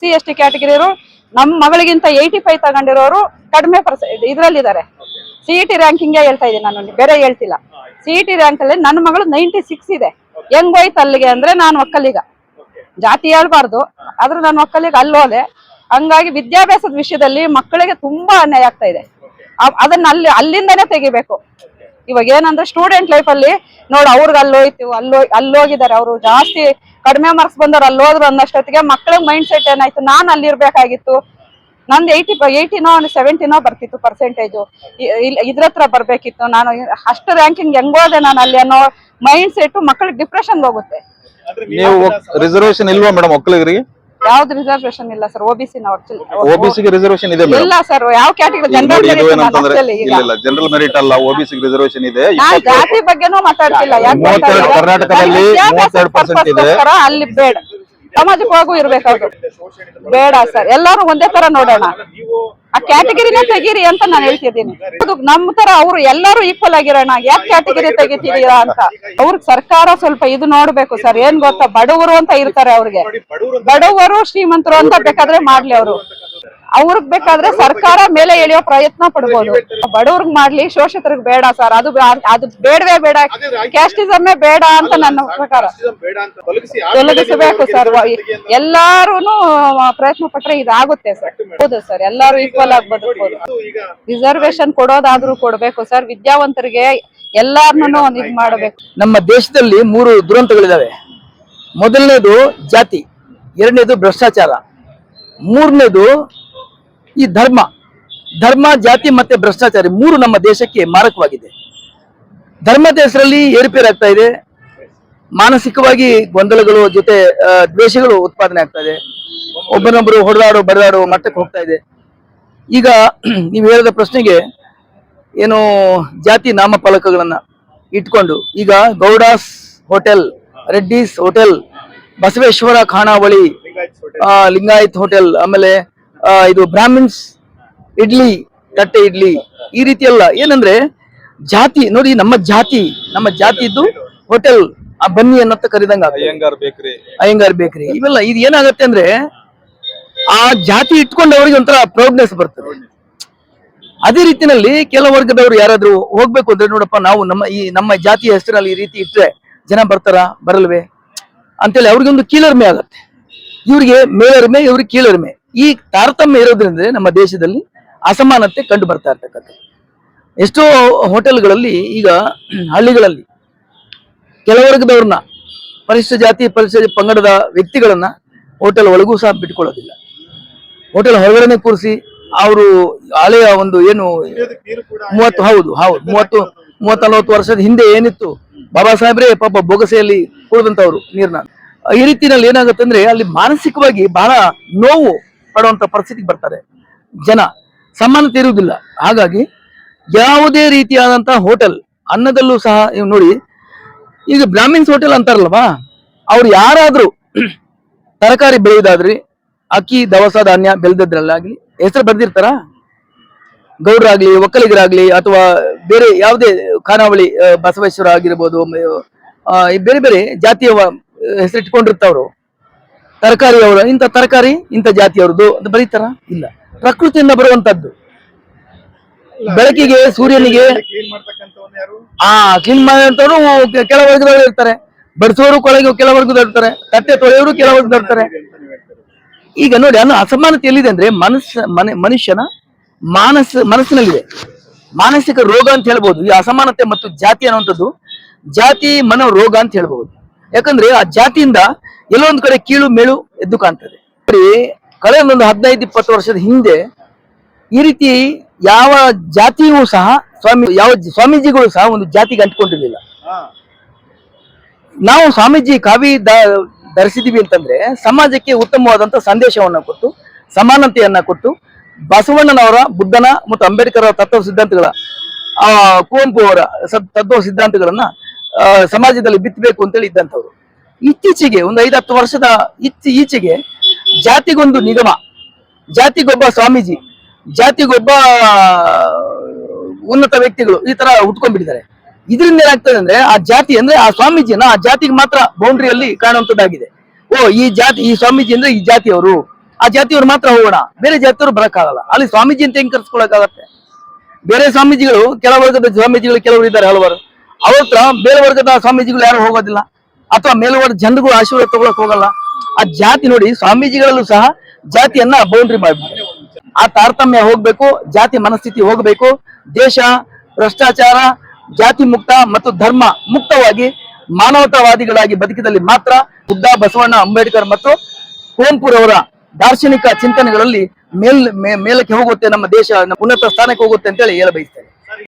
SC ST ಕ್ಯಾಟಗರಿಯವರು ನಮ್ಮ ಮಗಳಿಗಿಂತ 85 ತಗೊಂಡಿರೋರು ಕಡಿಮೆ ಇದ್ರಲ್ಲಿದ್ದಾರೆ. CET ranking ಹೇಳ್ತಾ ಇದ್ದೀನಿ ನಾನು, ಬೇರೆ ಹೇಳ್ತಿಲ್ಲ. CET ರ್ಯಾಂಕ್ ಅಲ್ಲಿ ನನ್ನ ಮಗಳು 96 ಇದೆ. ಹೆಂಗೋಯ್ತು ಅಲ್ಲಿಗೆ ಅಂದ್ರೆ ನಾನು ಒಕ್ಕಲಿಗ, ಜಾತಿ ಹೇಳ್ಬಾರ್ದು, ಆದ್ರೂ ನಾನು ಒಕ್ಕಲಿಗ ಅಲ್ಲೋದೆ. ಹಂಗಾಗಿ ವಿದ್ಯಾಭ್ಯಾಸದ ವಿಷಯದಲ್ಲಿ ಮಕ್ಕಳಿಗೆ ತುಂಬಾ ಅನ್ಯಾಯ ಆಗ್ತಾ ಇದೆ. ಅದನ್ನ ಅಲ್ಲಿಂದನೇ ತೆಗಿಬೇಕು. ಇವಾಗ ಏನಂದ್ರೆ ಸ್ಟೂಡೆಂಟ್ ಲೈಫ್ ಅಲ್ಲಿ ನೋಡು, ಅವ್ರಿಗೆ ಅಲ್ಲೋಯ್ತು, ಅಲ್ಲೋಗಿದ್ದಾರೆ, ಅವರು ಜಾಸ್ತಿ ಕಡಿಮೆ ಮಾರ್ಕ್ಸ್ ಬಂದವ್ರು ಅಲ್ಲೋದ್ರು ಅನ್ನೋಷ್ಟೊತ್ತಿಗೆ ಮಕ್ಕಳಿಗೆ ಮೈಂಡ್ ಸೆಟ್ ಏನಾಯ್ತು, ನಾನು ಅಲ್ಲಿರ್ಬೇಕಾಗಿತ್ತು, ನಂದು 80ನೋ 70ನೋ ಬರ್ತಿತ್ತು ಪರ್ಸೆಂಟೇಜು, ಇದ್ರ ಹತ್ರ ಬರ್ಬೇಕಿತ್ತು, ನಾನು ಅಷ್ಟು ರ್ಯಾಂಕಿಂಗ್ ಹೆಂಗೋದೆ ನಾನು ಅಲ್ಲಿ ಅನ್ನೋ ಮೈಂಡ್ ಸೆಟ್ ಮಕ್ಕಳಿಗೆ ಡಿಪ್ರೆಷನ್ ಹೋಗುತ್ತೆ. ನೀವು ರಿಸರ್ವೇಶನ್ ಇಲ್ವಾ ಮೇಡಮ್ ಒಕ್ಕಲಿಗರಿಗೆ? ಯಾವ್ದು ರಿಸರ್ವೇಶನ್ ಇಲ್ಲ ಸರ್. OBC ನಾವು OBC ಗೆ ರಿಸರ್ವೇಶನ್ ಇದೆ ಇಲ್ಲ ಸರ್. ಯಾವ ಕ್ಯಾಟಗರಿ? ಜನರಲ್ ಜನರಲ್ ಮೆರಿಟ್ ಅಲ್ಲ, OBC ಗೆ ರಿಸರ್ವೇಶನ್ ಇದೆ. ಜಾತಿ ಬಗ್ಗೆನೂ ಮಾತಾಡ್ತಿಲ್ಲ. ಕರ್ನಾಟಕದಲ್ಲಿ 33% ಇದೆ. ಅಲ್ಲಿ ಬೇಡ, ಸಮಾಜವಾಗೂ ಇರ್ಬೇಕಾದ್ರು ಬೇಡ ಸರ್. ಎಲ್ಲಾರು ಒಂದೇ ತರ ನೋಡೋಣ, ಆ ಕ್ಯಾಟಗರಿನೇ ತೆಗೀರಿ ಅಂತ ನಾನು ಹೇಳ್ತಿದ್ದೀನಿ. ನಮ್ ತರ ಅವ್ರು ಎಲ್ಲರೂ ಈಕ್ವಲ್ ಆಗಿರೋಣ, ಯಾಕೆ ಕ್ಯಾಟಗರಿ ತೆಗಿತೀರಾ ಅಂತ ಅವ್ರಿಗೆ ಸರ್ಕಾರ ಸ್ವಲ್ಪ ಇದು ನೋಡ್ಬೇಕು ಸರ್. ಏನ್ ಗೊತ್ತಾ, ಬಡವರು ಅಂತ ಇರ್ತಾರೆ, ಅವ್ರಿಗೆ ಬಡವರು ಶ್ರೀಮಂತರು ಅಂತ ಬೇಕಾದ್ರೆ ಮಾಡ್ಲಿ, ಅವ್ರಿಗೆ ಬೇಕಾದ್ರೆ ಸರ್ಕಾರ ಮೇಲೆ ಎಳೆಯೋ ಪ್ರಯತ್ನ ಪಡ್ಬೋದು. ಬಡವ್ರಿಗೆ ಮಾಡ್ಲಿ, ಶೋಷಿತರಿಗೆ ಬೇಡ ಸರ್. ಅದು ಬೇಡವೇ ಬೇಡ, ಕ್ಯಾಸ್ಟಿಸಮೇ ಬೇಡ ಅಂತ ನನ್ನ ಪ್ರಕಾರ. ತೊಲಗಿಸಬೇಕು ಸರ್. ಎಲ್ಲಾರುನು ಪ್ರಯತ್ನ ಪಟ್ರೆ ಇದಾಗುತ್ತೆ ಸರ್. ಹೌದು ಸರ್, ಎಲ್ಲಾರು ಈಕ್ವಲ್ ಆಗಿ ಬದುಕಬಹುದು. ರಿಸರ್ವೇಶನ್ ಕೊಡೋದಾದ್ರೂ ಕೊಡ್ಬೇಕು ಸರ್. ವಿದ್ಯಾವಂತರಿಗೆ ಎಲ್ಲಾರ್ನು ಇದ್ ಮಾಡಬೇಕು. ನಮ್ಮ ದೇಶದಲ್ಲಿ 3 ದುರಂತಗಳಿದಾವೆ. ಮೊದಲನೇದು ಜಾತಿ, ಎರಡನೇದು ಭ್ರಷ್ಟಾಚಾರ, ಮೂರನೇದು ಈ ಧರ್ಮ, ಜಾತಿ ಮತ್ತೆ ಭ್ರಷ್ಟಾಚಾರ, 3 ನಮ್ಮ ದೇಶಕ್ಕೆ ಮಾರಕವಾಗಿದೆ. ಧರ್ಮದ ಹೆಸರಲ್ಲಿ ಏರುಪೇರಾಗ್ತಾ ಇದೆ, ಮಾನಸಿಕವಾಗಿ ಗೊಂದಲಗಳು ಜೊತೆ ದ್ವೇಷಗಳು ಉತ್ಪಾದನೆ ಆಗ್ತಾ ಇದೆ, ಒಬ್ಬರೊಬ್ಬರು ಬಡದಾಡೋ ಮಟ್ಟಕ್ಕೆ ಹೋಗ್ತಾ ಇದೆ. ಈಗ ನೀವು ಹೇಳಿದ ಪ್ರಶ್ನೆಗೆ ಏನು, ಜಾತಿ ನಾಮಫಲಕಗಳನ್ನ ಇಟ್ಕೊಂಡು ಈಗ ಗೌಡಾಸ್ ಹೋಟೆಲ್, ರೆಡ್ಡಿಸ್ ಹೋಟೆಲ್, ಬಸವೇಶ್ವರ ಖಾನಾವಳಿ, ಲಿಂಗಾಯತ್ ಹೋಟೆಲ್, ಆಮೇಲೆ ಇದು ಬ್ರಾಹ್ಮಿನ್ಸ್ ಇಡ್ಲಿ, ತಟ್ಟೆ ಇಡ್ಲಿ, ಈ ರೀತಿ ಎಲ್ಲ ಏನಂದ್ರೆ ಜಾತಿ ನೋಡಿ, ನಮ್ಮ ಜಾತಿದ್ದು ಹೋಟೆಲ್, ಆ ಬನ್ನಿ ಅನ್ನತ್ತ ಕರಿದಂಗ, ಅಯ್ಯಂಗಾರ್ ಬೇಕರಿ, ಇವೆಲ್ಲ ಇದು ಏನಾಗತ್ತೆ ಅಂದ್ರೆ ಆ ಜಾತಿ ಇಟ್ಕೊಂಡವ್ರಿಗೆ ಒಂಥರ ಪ್ರೌಡ್ನೆಸ್ ಬರ್ತದೆ. ಅದೇ ರೀತಿನಲ್ಲಿ ಕೆಲ ವರ್ಗದವರು ಯಾರಾದ್ರೂ ಹೋಗ್ಬೇಕು ಅಂದ್ರೆ, ನೋಡಪ್ಪ ನಾವು ನಮ್ಮ ಜಾತಿಯ ಹೆಸರಲ್ಲಿ ಈ ರೀತಿ ಇಟ್ರೆ ಜನ ಬರ್ತಾರ ಬರಲ್ವೇ ಅಂತೇಳಿ ಅವ್ರಿಗೊಂದು ಕೀಳರಿಮೆ ಆಗತ್ತೆ. ಇವ್ರಿಗೆ ಮೇಲರಿಮೆ, ಇವ್ರಿಗೆ ಕೀಳರಿಮೆ. ಈ ತಾರತಮ್ಯ ಇರೋದ್ರಿಂದ ನಮ್ಮ ದೇಶದಲ್ಲಿ ಅಸಮಾನತೆ ಕಂಡು ಬರ್ತಾ ಇರ್ತಕ್ಕಂಥ ಎಷ್ಟೋ ಹೋಟೆಲ್ಗಳಲ್ಲಿ, ಈಗ ಹಳ್ಳಿಗಳಲ್ಲಿ ಕೆಲ ವರ್ಗದವ್ರನ್ನ, ಪರಿಶಿಷ್ಟ ಜಾತಿ ಪರಿಶಿಷ್ಟ ಪಂಗಡದ ವ್ಯಕ್ತಿಗಳನ್ನ ಹೋಟೆಲ್ ಒಳಗೂ ಸಹ ಬಿಟ್ಕೊಳ್ಳೋದಿಲ್ಲ. ಹೋಟೆಲ್ ಹೊರಗಡೆನೆ ಕೂರಿಸಿ ಅವರು ಹಳೆಯ ಒಂದು ಏನು 30-40 ವರ್ಷದ ಹಿಂದೆ ಏನಿತ್ತು, ಬಾಬಾ ಸಾಹೇಬ್ರೆ ಪಾಪ ಬೊಗಸೆಯಲ್ಲಿ ಕುಡಿದಂತವ್ರು ನೀರ್ನ. ಈ ರೀತಿನಲ್ಲಿ ಏನಾಗುತ್ತೆ ಅಂದ್ರೆ ಅಲ್ಲಿ ಮಾನಸಿಕವಾಗಿ ಬಹಳ ನೋವು ಪಡುವಂತ ಪರಿಸ್ಥಿತಿಗೆ ಬರ್ತಾರೆ ಜನ, ಸಮಾನತೆ ಇರುವುದಿಲ್ಲ. ಹಾಗಾಗಿ ಯಾವುದೇ ರೀತಿಯಾದಂತಹ ಹೋಟೆಲ್ ಅನ್ನದಲ್ಲೂ ಸಹ ನೀವು ನೋಡಿ, ಈಗ ಬ್ರಾಹ್ಮಿನ್ಸ್ ಹೋಟೆಲ್ ಅಂತಾರಲ್ವಾ, ಅವ್ರು ಯಾರಾದ್ರೂ ತರಕಾರಿ ಬೆಳೆಯುವುದಾದ್ರಿ, ಅಕ್ಕಿ ದವಸ ಧಾನ್ಯ ಬೆಳೆದ್ರಲ್ಲಾಗ್ಲಿ ಹೆಸರು ಬರ್ದಿರ್ತಾರ? ಗೌಡ್ರಾಗ್ಲಿ, ಒಕ್ಕಲಿಗರಾಗ್ಲಿ, ಅಥವಾ ಬೇರೆ ಯಾವುದೇ ಖಾನಾವಳಿ, ಬಸವೇಶ್ವರ ಆಗಿರ್ಬೋದು, ಬೇರೆ ಬೇರೆ ಜಾತಿಯ ಹೆಸರಿಟ್ಕೊಂಡಿರ್ತಾವ್ರು, ತರಕಾರಿ ಅವರು ಇಂಥ ತರಕಾರಿ ಇಂಥ ಜಾತಿಯವ್ರದ್ದು ಅಂತ ಬರೀತಾರ? ಇಲ್ಲ. ಪ್ರಕೃತಿಯಿಂದ ಬರುವಂತದ್ದು, ಬೆಳಕಿಗೆ ಸೂರ್ಯನಿಗೆ ಕ್ಲೀನ್ ಮಾಡುವಂತವ್ರು ಕೆಲ ವರ್ಗದವರು ಇರ್ತಾರೆ, ಬಡಿಸೋರು ಕೆಲ ವರ್ಗದವ್ರು ಇರ್ತಾರೆ, ತಟ್ಟೆ ತೊಳೆಯೋರು ಕೆಲ ವರ್ಗದವ್ರು ಇರ್ತಾರೆ. ಈಗ ನೋಡಿ, ಅನ್ನೋ ಅಸಮಾನತೆ ಎಲ್ಲಿದೆ ಅಂದ್ರೆ ಮನುಷ್ಯನ ಮನಸ್ಸಿನಲ್ಲಿದೆ. ಮಾನಸಿಕ ರೋಗ ಅಂತ ಹೇಳ್ಬೋದು ಈ ಅಸಮಾನತೆ ಮತ್ತು ಜಾತಿ ಅನ್ನುವಂಥದ್ದು. ಜಾತಿ ಮನೋರೋಗ ಅಂತ ಹೇಳ್ಬಹುದು. ಯಾಕಂದ್ರೆ ಆ ಜಾತಿಯಿಂದ ಎಲ್ಲೋ ಒಂದ್ ಕಡೆ ಕೀಳು ಮೇಳು ಎದ್ದು ಕಾಣ್ತದೆ. ಕಳೆದ ಒಂದು 15-20 ವರ್ಷದ ಹಿಂದೆ ಈ ರೀತಿ ಯಾವ ಜಾತಿಯೂ ಸಹ ಯಾವ ಸ್ವಾಮೀಜಿಗಳು ಸಹ ಒಂದು ಜಾತಿಗೆ ಅಂಟಿಕೊಂಡಿರ್ಲಿಲ್ಲ. ನಾವು ಸ್ವಾಮೀಜಿ ಕಾವಿ ಧರಿಸಿದೀವಿ ಅಂತಂದ್ರೆ ಸಮಾಜಕ್ಕೆ ಉತ್ತಮವಾದಂತ ಸಂದೇಶವನ್ನ ಕೊಟ್ಟು, ಸಮಾನತೆಯನ್ನ ಕೊಟ್ಟು, ಬಸವಣ್ಣನವರ, ಬುದ್ಧನ ಮತ್ತು ಅಂಬೇಡ್ಕರ್ ಅವರ ತತ್ವ ಸಿದ್ಧಾಂತಗಳ, ಕುವೆಂಪು ಅವರ ತತ್ವ ಸಿದ್ಧಾಂತಗಳನ್ನ ಸಮಾಜದಲ್ಲಿ ಬಿತ್ತಬೇಕು ಅಂತೇಳಿ ಇದ್ದಂಥವ್ರು. ಇತ್ತೀಚೆಗೆ ಒಂದು 5-10 ವರ್ಷದ ಈಚೆಗೆ ಜಾತಿಗೊಂದು ನಿಗಮ, ಜಾತಿಗೊಬ್ಬ ಸ್ವಾಮೀಜಿ, ಜಾತಿಗೊಬ್ಬ ಉನ್ನತ ವ್ಯಕ್ತಿಗಳು ಈ ತರ ಉಟ್ಕೊಂಡ್ಬಿಟ್ಟಿದ್ದಾರೆ. ಇದರಿಂದ ಏನಾಗ್ತದೆ ಅಂದ್ರೆ ಆ ಜಾತಿ ಅಂದ್ರೆ ಆ ಸ್ವಾಮೀಜಿಯನ್ನ ಆ ಜಾತಿಗೆ ಮಾತ್ರ ಬೌಂಡ್ರಿಯಲ್ಲಿ ಕಾಣುವಂತದ್ದಾಗಿದೆ. ಈ ಸ್ವಾಮೀಜಿ ಅಂದ್ರೆ ಈ ಜಾತಿಯವರು, ಆ ಜಾತಿಯವರು ಮಾತ್ರ ಹೋಗೋಣ, ಬೇರೆ ಜಾತಿಯವರು ಬರಕ್ಕಾಗಲ್ಲ. ಅಲ್ಲಿ ಸ್ವಾಮೀಜಿ ಅಂತ ಹೆಂಗ್ ಕರ್ಸ್ಕೊಳಕ್ಕಾಗತ್ತೆ? ಬೇರೆ ಸ್ವಾಮೀಜಿಗಳು, ಕೆಲ ವರ್ಗದ ಸ್ವಾಮೀಜಿಗಳು ಕೆಲವರು ಇದ್ದಾರೆ ಹಲವಾರು, ಅವ್ರ ಹತ್ರ ಬೇರೆ ವರ್ಗದ ಸ್ವಾಮೀಜಿಗಳು ಯಾರು ಹೋಗೋದಿಲ್ಲ, ಅಥವಾ ಮೇಲ್ವರ್ಗದ ಜನರಿಗೂ ಆಶೀರ್ವಾದ ತಗೊಳಕ್ ಹೋಗಲ್ಲ. ಆ ಜಾತಿ ನೋಡಿ, ಸ್ವಾಮೀಜಿಗಳಲ್ಲೂ ಸಹ ಜಾತಿಯನ್ನ ಬೌಂಡ್ರಿ ಮಾಡ್ಬಿಟ್ಟು ಆ ತಾರತಮ್ಯ ಹೋಗ್ಬೇಕು, ಜಾತಿ ಮನಸ್ಥಿತಿ ಹೋಗ್ಬೇಕು. ದೇಶ ಭ್ರಷ್ಟಾಚಾರ, ಜಾತಿ ಮುಕ್ತ ಮತ್ತು ಧರ್ಮ ಮುಕ್ತವಾಗಿ ಮಾನವತಾವಾದಿಗಳಾಗಿ ಬದುಕಿದಲ್ಲಿ ಮಾತ್ರ ಬುದ್ಧ, ಬಸವಣ್ಣ, ಅಂಬೇಡ್ಕರ್ ಮತ್ತು ಕುವೆಂಪುರವರ ದಾರ್ಶನಿಕ ಚಿಂತನೆಗಳಲ್ಲಿ ಮೇಲಕ್ಕೆ ಹೋಗುತ್ತೆ ನಮ್ಮ ದೇಶ, ಉನ್ನತ ಸ್ಥಾನಕ್ಕೆ ಹೋಗುತ್ತೆ ಅಂತೇಳಿ ಹೇಳ ಬಯಸ್ತೇನೆ.